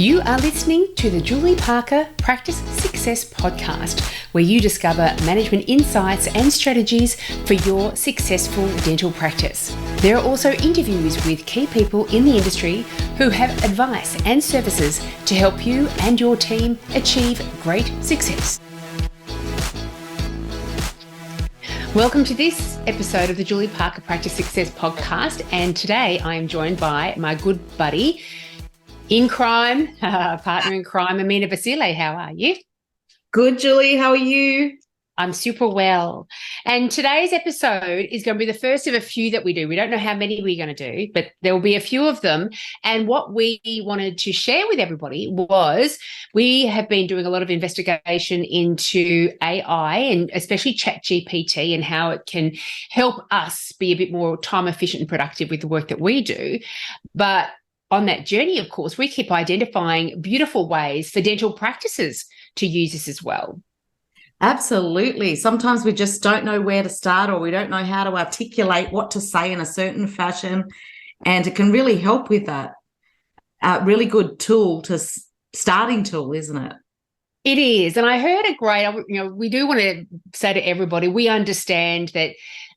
You are listening to the Julie Parker Practice Success Podcast, where you discover management insights and strategies for your successful dental practice. There are also interviews with key people in the industry who have advice and services to help you and your team achieve great success. Welcome to this episode of the Julie Parker Practice Success Podcast, and today I am joined by my good buddy in crime, partner in crime, Ameena Basile. How are you? Good, Julie. How are you? I'm super well. And today's episode is going to be the first of a few that we do. We don't know how many we're going to do, but there will be a few of them. And what we wanted to share with everybody was we have been doing a lot of investigation into AI and especially ChatGPT and how it can help us be a bit more time efficient and productive with the work that we do. But on that journey, of course, we keep identifying beautiful ways for dental practices to use this as well. Absolutely. Sometimes we just don't know where to start, or we don't know how to articulate what to say in a certain fashion, and it can really help with that. Really good starting tool, isn't it? It is. And I heard a great, we do want to say to everybody, we understand that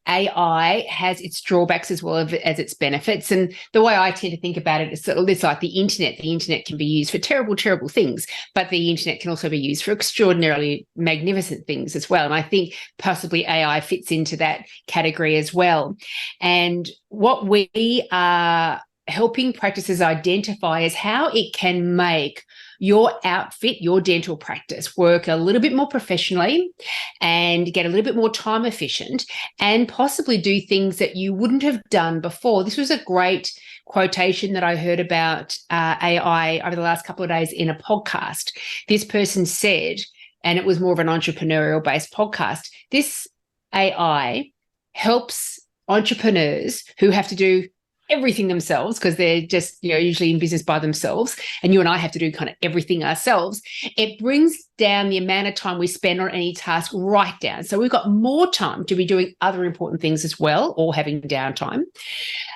AI has its drawbacks as well as its benefits. And the way I tend to think about it is sort of, it's like the internet. The internet can be used for terrible, terrible things, but the internet can also be used for extraordinarily magnificent things as well. And I think possibly AI fits into that category as well. And what we are helping practices identify is how it can make your outfit, your dental practice work a little bit more professionally and get a little bit more time efficient and possibly do things that you wouldn't have done before. This was a great quotation that I heard about AI over the last couple of days in a podcast. This person said, and it was more of an entrepreneurial-based podcast, this AI helps entrepreneurs who have to do everything themselves because they're just, usually in business by themselves, and you and I have to do kind of everything ourselves. It brings down the amount of time we spend on any task right down. So we've got more time to be doing other important things as well, or having downtime.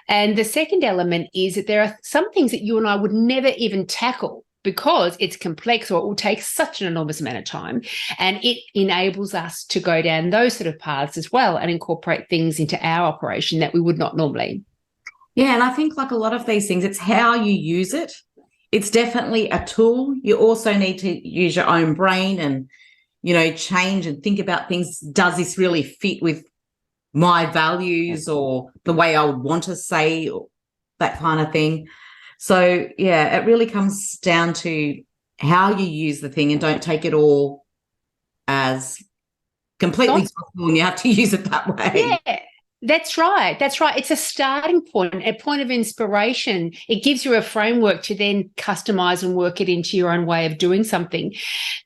And the second element is that there are some things that you and I would never even tackle because it's complex, or it will take such an enormous amount of time, and it enables us to go down those sort of paths as well and incorporate things into our operation that we would not normally. Yeah, and I think like a lot of these things, it's how you use it. It's definitely a tool. You also need to use your own brain and, change and think about things. Does this really fit with my values or the way I would want to say, or that kind of thing? So, yeah, it really comes down to how you use the thing, and don't take it all as completely possible, and you have to use it that way. Yeah. That's right. It's a starting point, a point of inspiration. It gives you a framework to then customize and work it into your own way of doing something.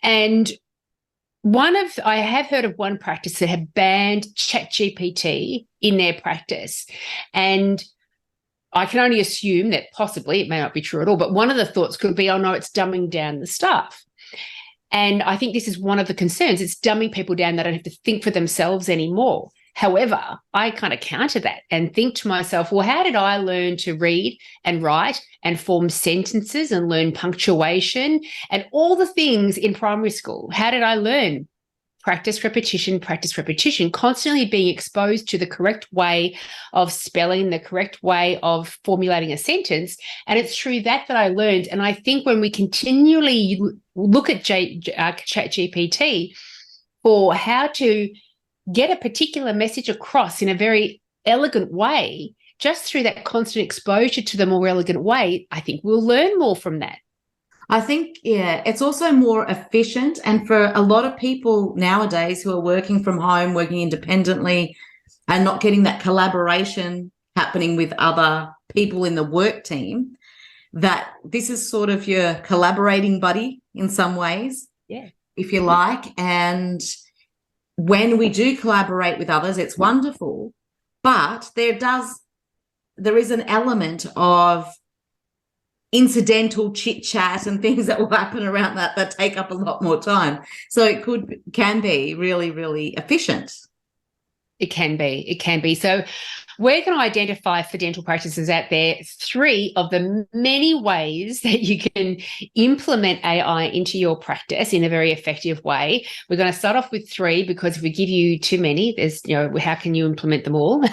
And I have heard of one practice that had banned ChatGPT in their practice. And I can only assume that possibly, it may not be true at all, but one of the thoughts could be, oh no, it's dumbing down the stuff. And I think this is one of the concerns. It's dumbing people down. They don't have to think for themselves anymore. However, I kind of counter that and think to myself, well, how did I learn to read and write and form sentences and learn punctuation and all the things in primary school? How did I learn? Practice, repetition, constantly being exposed to the correct way of spelling, the correct way of formulating a sentence. And it's through that I learned. And I think when we continually look at ChatGPT for how to get a particular message across in a very elegant way, just through that constant exposure to the more elegant way, I think we'll learn more from that. I think, it's also more efficient. And for a lot of people nowadays who are working from home, working independently, and not getting that collaboration happening with other people in the work team, that this is sort of your collaborating buddy in some ways, if you like. And when we do collaborate with others, it's wonderful, but there is an element of incidental chit chat and things that will happen around that take up a lot more time. So it can be really, really efficient. It can be. So we're going to identify for dental practices out there 3 of the many ways that you can implement AI into your practice in a very effective way. We're going to start off with 3 because if we give you too many, there's, how can you implement them all?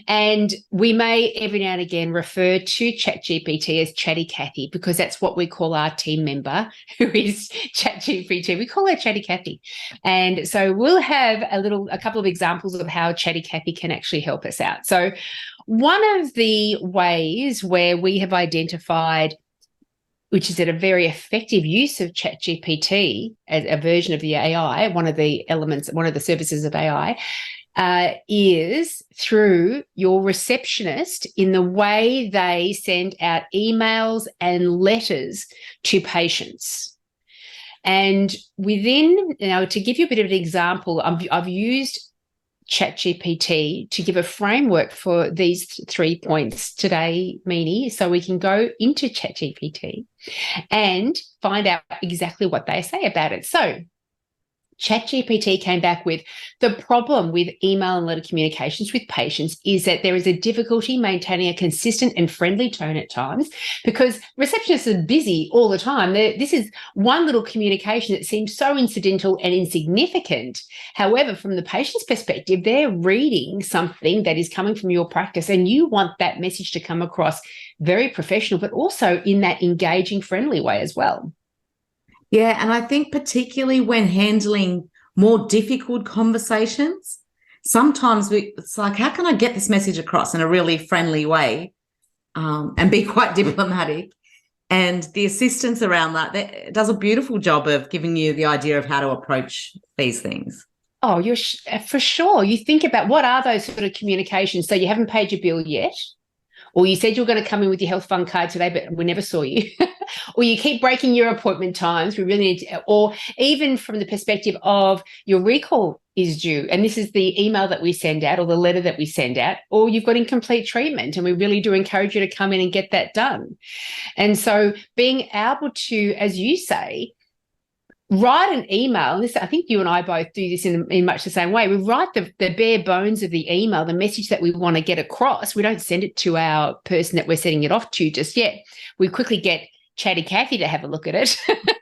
And we may every now and again refer to ChatGPT as Chatty Cathy because that's what we call our team member who is ChatGPT. We call her Chatty Cathy. And so we'll have a couple of examples of how Chatty Cathy can actually help us out. So one of the ways where we have identified, which is a very effective use of ChatGPT as a version of the AI, one of the services of AI, is through your receptionist in the way they send out emails and letters to patients. And to give you a bit of an example, I've used ChatGPT to give a framework for these 3 points today, Meenie, so we can go into ChatGPT and find out exactly what they say about it. So ChatGPT came back with the problem with email and letter communications with patients is that there is a difficulty maintaining a consistent and friendly tone at times because receptionists are busy all the time. This is one little communication that seems so incidental and insignificant. However, from the patient's perspective, they're reading something that is coming from your practice and you want that message to come across very professional, but also in that engaging, friendly way as well. Yeah, and I think particularly when handling more difficult conversations, sometimes it's like, how can I get this message across in a really friendly way and be quite diplomatic? And the assistance around that does a beautiful job of giving you the idea of how to approach these things. Oh, you're for sure. You think about what are those sort of communications. So you haven't paid your bill yet, or you said you were going to come in with your health fund card today, but we never saw you. Or you keep breaking your appointment times. We really need to, or even from the perspective of your recall is due. And this is the email that we send out or the letter that we send out, or you've got incomplete treatment. And we really do encourage you to come in and get that done. And so being able to, as you say, write an email, and this, I think you and I both do this in much the same way. We write the bare bones of the email, the message that we want to get across. We don't send it to our person that we're sending it off to just yet. We quickly get Chatty Cathy to have a look at it.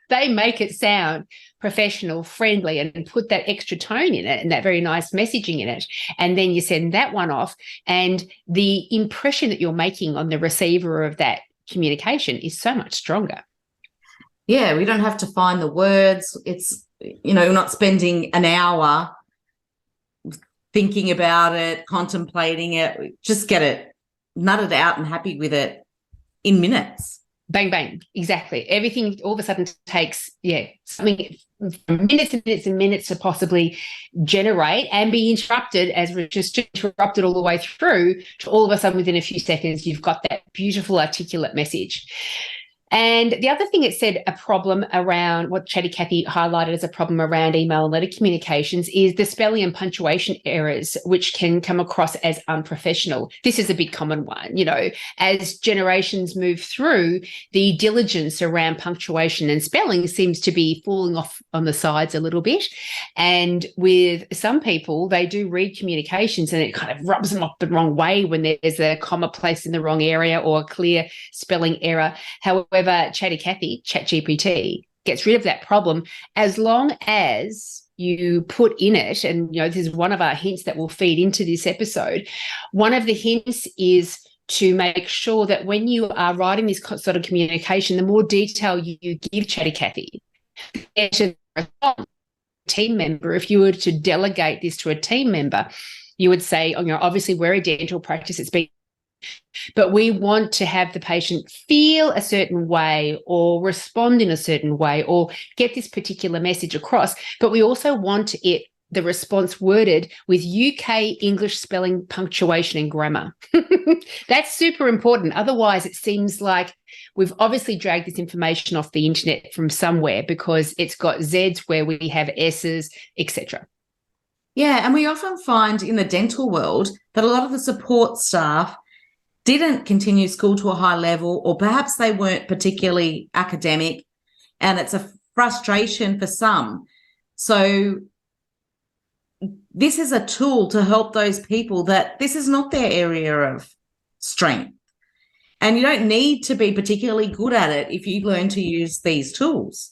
They make it sound professional, friendly, and put that extra tone in it and that very nice messaging in it. And then you send that one off, and the impression that you're making on the receiver of that communication is so much stronger. Yeah, we don't have to find the words. It's, we're not spending an hour thinking about it, contemplating it. We just get it nutted out and happy with it in minutes. Bang, bang. Exactly. Everything all of a sudden takes, something from minutes and minutes and minutes to possibly generate and be interrupted as we're just interrupted all the way through to all of a sudden within a few seconds, you've got that beautiful articulate message. And the other thing it said, a problem around what Chatty Cathy highlighted as a problem around email and letter communications is the spelling and punctuation errors, which can come across as unprofessional. This is a big common one. As generations move through, the diligence around punctuation and spelling seems to be falling off on the sides a little bit. And with some people, they do read communications and it kind of rubs them off the wrong way when there's a comma placed in the wrong area or a clear spelling error. However, Chatty Cathy, ChatGPT, gets rid of that problem as long as you put in it, and this is one of our hints that will feed into this episode. One of the hints is to make sure that when you are writing this sort of communication, the more detail you give Chatty Cathy, to a team member, if you were to delegate this to a team member, you would say, obviously we're a dental practice, it's been, but we want to have the patient feel a certain way or respond in a certain way or get this particular message across. But we also want the response worded with UK English spelling, punctuation and grammar. That's super important. Otherwise, it seems like we've obviously dragged this information off the internet from somewhere because it's got Zs where we have Ss, etc. Yeah, and we often find in the dental world that a lot of the support staff didn't continue school to a high level, or perhaps they weren't particularly academic, and it's a frustration for some. So this is a tool to help those people that this is not their area of strength. And you don't need to be particularly good at it if you learn to use these tools.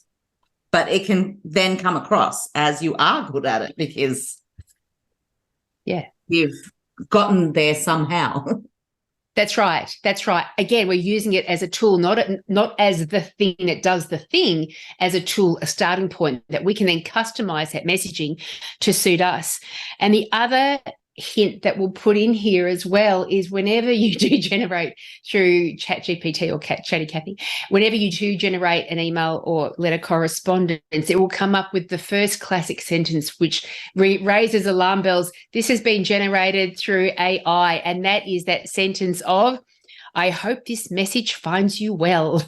But it can then come across as you are good at it because you've gotten there somehow. That's right. That's right. Again, we're using it as a tool, not as the thing that does the thing, as a tool, a starting point that we can then customize that messaging to suit us. And the other hint that we'll put in here as well is whenever you do generate through ChatGPT or Chatty Cathy, whenever you do generate an email or letter correspondence, it will come up with the first classic sentence, which raises alarm bells. This has been generated through AI, and that is that sentence of, I hope this message finds you well.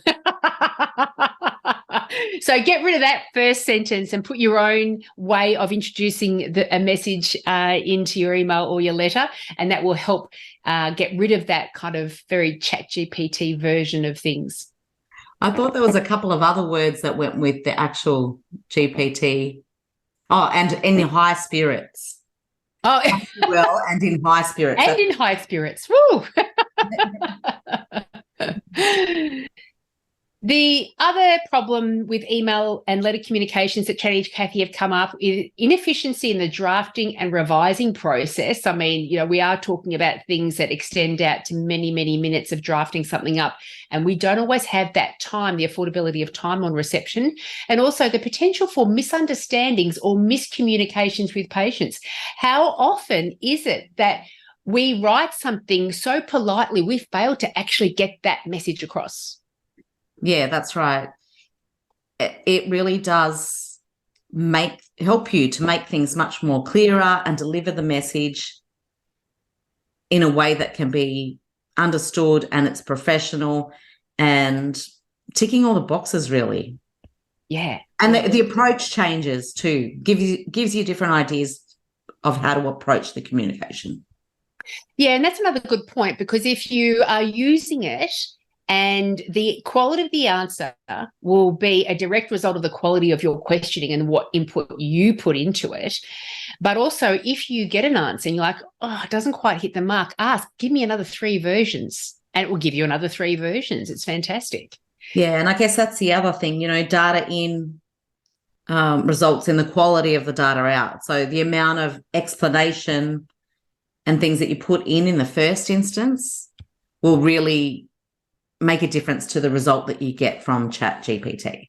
So get rid of that first sentence and put your own way of introducing a message into your email or your letter, and that will help get rid of that kind of very ChatGPT version of things. I thought there was a couple of other words that went with the actual GPT. Oh, and in high spirits. Oh, well, and in high spirits. And in high spirits. Woo! The other problem with email and letter communications that Chatty Cathy have come up is inefficiency in the drafting and revising process. I mean, we are talking about things that extend out to many, many minutes of drafting something up, and we don't always have that time, the affordability of time on reception, and also the potential for misunderstandings or miscommunications with patients. How often is it that we write something so politely we fail to actually get that message across? Yeah, that's right. It really does help you to make things much more clearer and deliver the message in a way that can be understood and it's professional and ticking all the boxes, really. Yeah. And the approach changes too, gives you different ideas of how to approach the communication. Yeah, and that's another good point, because if you are using it and the quality of the answer will be a direct result of the quality of your questioning and what input you put into it. But also, if you get an answer and you're like, oh, it doesn't quite hit the mark, ask, give me another 3 versions, and it will give you another 3 versions. It's fantastic. Yeah, and I guess that's the other thing, data in results in the quality of the data out. So the amount of explanation and things that you put in the first instance will really make a difference to the result that you get from ChatGPT.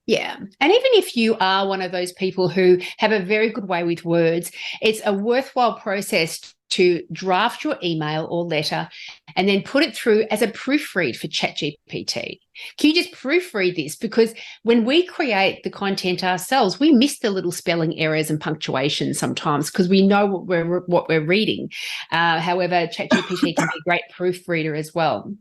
Yeah. And even if you are one of those people who have a very good way with words, it's a worthwhile process to draft your email or letter and then put it through as a proofread for ChatGPT. Can you just proofread this? Because when we create the content ourselves, we miss the little spelling errors and punctuation sometimes because we know what we're reading. However, ChatGPT can be a great proofreader as well.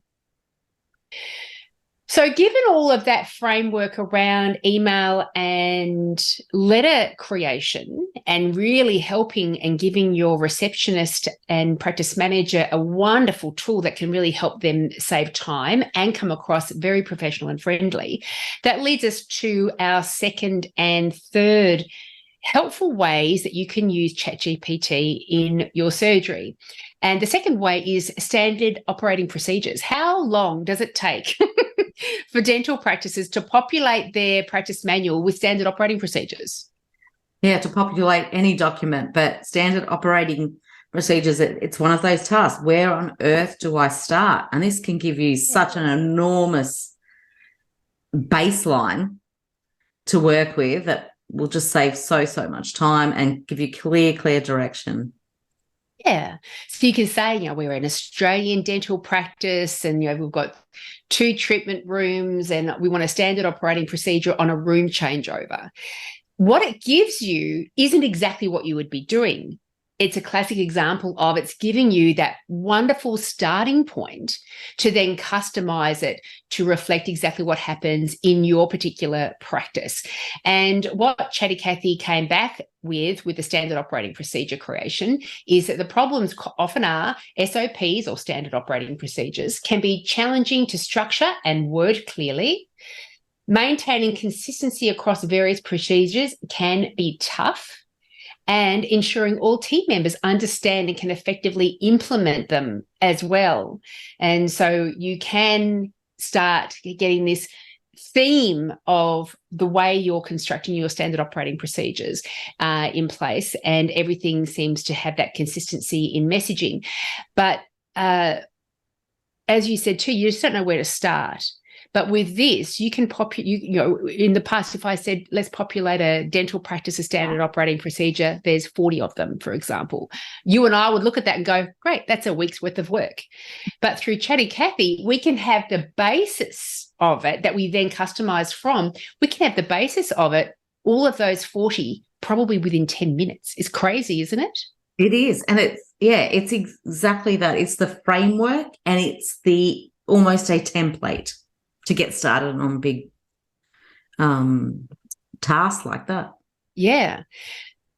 So given all of that framework around email and letter creation and really helping and giving your receptionist and practice manager a wonderful tool that can really help them save time and come across very professional and friendly, that leads us to our second and third helpful ways that you can use ChatGPT in your surgery. And the second way is standard operating procedures. How long does it take for dental practices to populate their practice manual with standard operating procedures? Yeah, to populate any document, but standard operating procedures, it's one of those tasks. Where on earth do I start? And this can give you such an enormous baseline to work with that will just save so much time and give you clear direction. Yeah. So you can say, we're an Australian dental practice and, we've got 2 treatment rooms and we want a standard operating procedure on a room changeover. What it gives you isn't exactly what you would be doing. It's a classic example of it's giving you that wonderful starting point to then customize it to reflect exactly what happens in your particular practice. And what Chatty Cathy came back with the standard operating procedure creation is that the problems often are SOPs, or standard operating procedures, can be challenging to structure and word clearly. Maintaining consistency across various procedures can be tough. and ensuring all team members understand and can effectively implement them as well. And so you can start getting this theme of the way you're constructing your standard operating procedures in place, and everything seems to have that consistency in messaging. But as you said too, you just don't know where to start. But with this, you can in the past, if I said, let's populate a dental practice, a standard operating procedure, there's 40 of them, for example. You and I would look at that and go, great, that's a week's worth of work. But through Chatty Cathy, we can have the basis of it that we then customize from. We can have the basis of it, all of those 40, probably within 10 minutes. It's crazy, isn't it? It is. And it's exactly that. It's the framework, and it's almost a template to get started on big tasks like that. Yeah.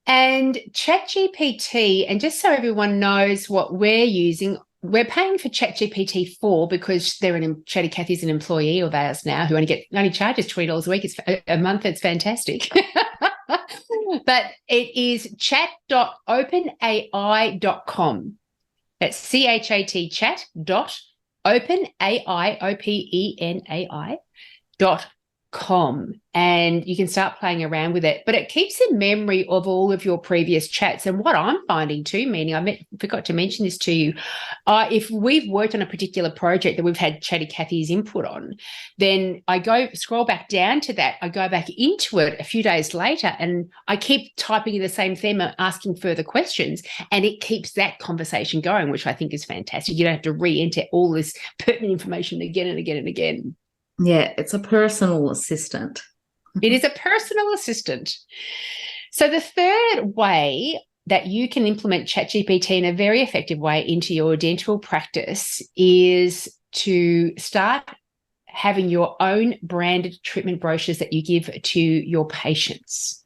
And ChatGPT, and just so everyone knows what we're using, we're paying for ChatGPT 4 because Chatty Cathy's an employee of ours now who only charges $20 a week. It's a month. It's fantastic. But it is chat.openai.com. That's CHAT chat.openai.com. And you can start playing around with it, but it keeps a memory of all of your previous chats. And what I'm finding too, meaning forgot to mention this to you, if we've worked on a particular project that we've had Chatty Cathy's input on, then I scroll back down to that, I go back into it a few days later, and I keep typing in the same theme, asking further questions, and it keeps that conversation going, which I think is fantastic. You don't have to re-enter all this pertinent information again and again and again. Yeah, it's a personal assistant. It is a personal assistant. So the third way that you can implement ChatGPT in a very effective way into your dental practice is to start having your own branded treatment brochures that you give to your patients.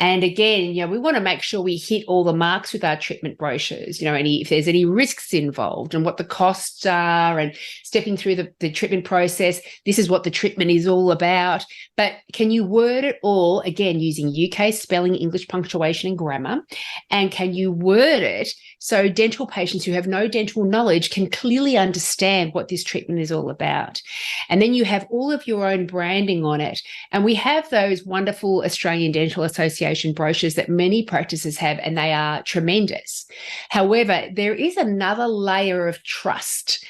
And again, we want to make sure we hit all the marks with our treatment brochures, if there's any risks involved and what the costs are, and stepping through the treatment process. This is what the treatment is all about. But can you word it all, again, using UK spelling, English punctuation and grammar? And can you word it so dental patients who have no dental knowledge can clearly understand what this treatment is all about? And then you have all of your own branding on it. And we have those wonderful Australian Dental Association brochures that many practices have, and they are tremendous. However, there is another layer of trust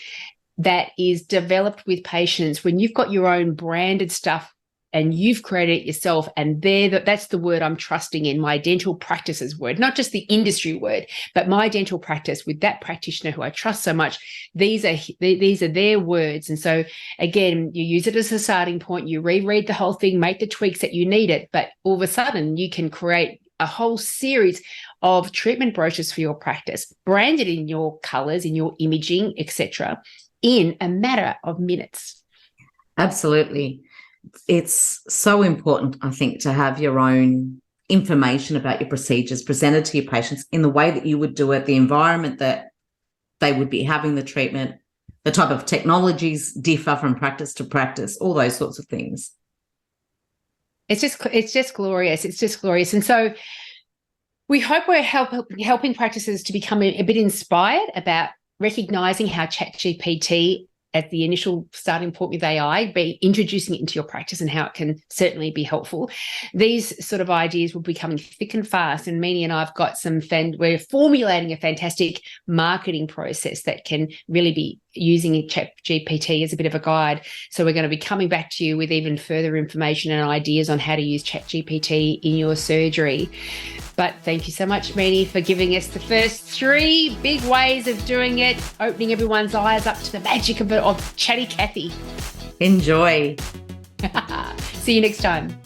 that is developed with patients when you've got your own branded stuff and you've created it yourself, and that's the word I'm trusting in, my dental practice's word, not just the industry word, but my dental practice with that practitioner who I trust so much. These are their words. And so again, you use it as a starting point, you reread the whole thing, make the tweaks that you need it, but all of a sudden you can create a whole series of treatment brochures for your practice, branded in your colors, in your imaging, etc., in a matter of minutes. Absolutely. It's so important, I think, to have your own information about your procedures presented to your patients in the way that you would do it, the environment that they would be having the treatment, the type of technologies differ from practice to practice, all those sorts of things. It's just glorious. It's just glorious. And so we hope we're helping practices to become a bit inspired about recognizing how ChatGPT, at the initial starting point with AI, be introducing it into your practice and how it can certainly be helpful. These sort of ideas will be coming thick and fast, and Meena and I have got we're formulating a fantastic marketing process that can really be using ChatGPT as a bit of a guide. So we're going to be coming back to you with even further information and ideas on how to use ChatGPT in your surgery. But thank you so much, Meena, for giving us the first 3 big ways of doing it, opening everyone's eyes up to the magic of Chatty Cathy. Enjoy. See you next time.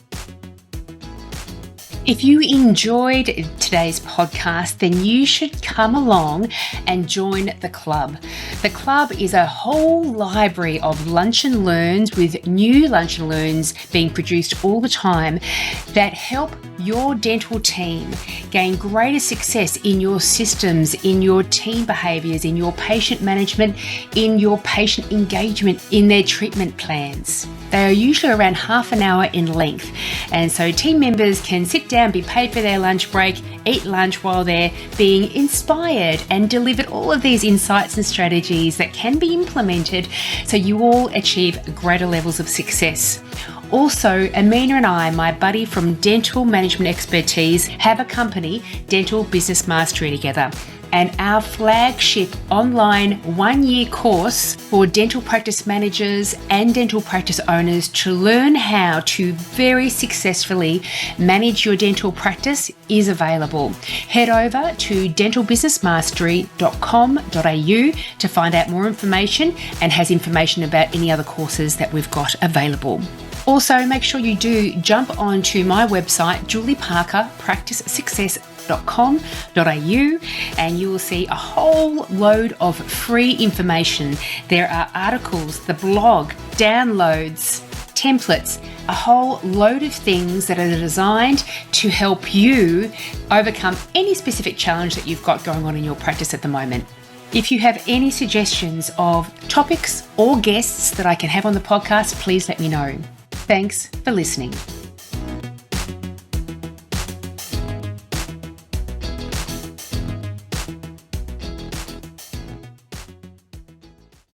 If you enjoyed today's podcast, then you should come along and join the club. The club is a whole library of lunch and learns, with new lunch and learns being produced all the time, that help your dental team gain greater success in your systems, in your team behaviours, in your patient management, in your patient engagement, in their treatment plans. They are usually around half an hour in length. And so team members can sit down, be paid for their lunch break, eat lunch while they're being inspired, and delivered all of these insights and strategies that can be implemented so you all achieve greater levels of success. Also, Ameena and I, my buddy from Dental Management Expertise, have a company, Dental Business Mastery, together. And our flagship online 1-year course for dental practice managers and dental practice owners to learn how to very successfully manage your dental practice is available. Head over to dentalbusinessmastery.com.au to find out more information, and has information about any other courses that we've got available. Also, make sure you do jump onto my website, julieparkerpracticesuccess.com.au, and you will see a whole load of free information. There are articles, the blog, downloads, templates, a whole load of things that are designed to help you overcome any specific challenge that you've got going on in your practice at the moment. If you have any suggestions of topics or guests that I can have on the podcast, please let me know. Thanks for listening.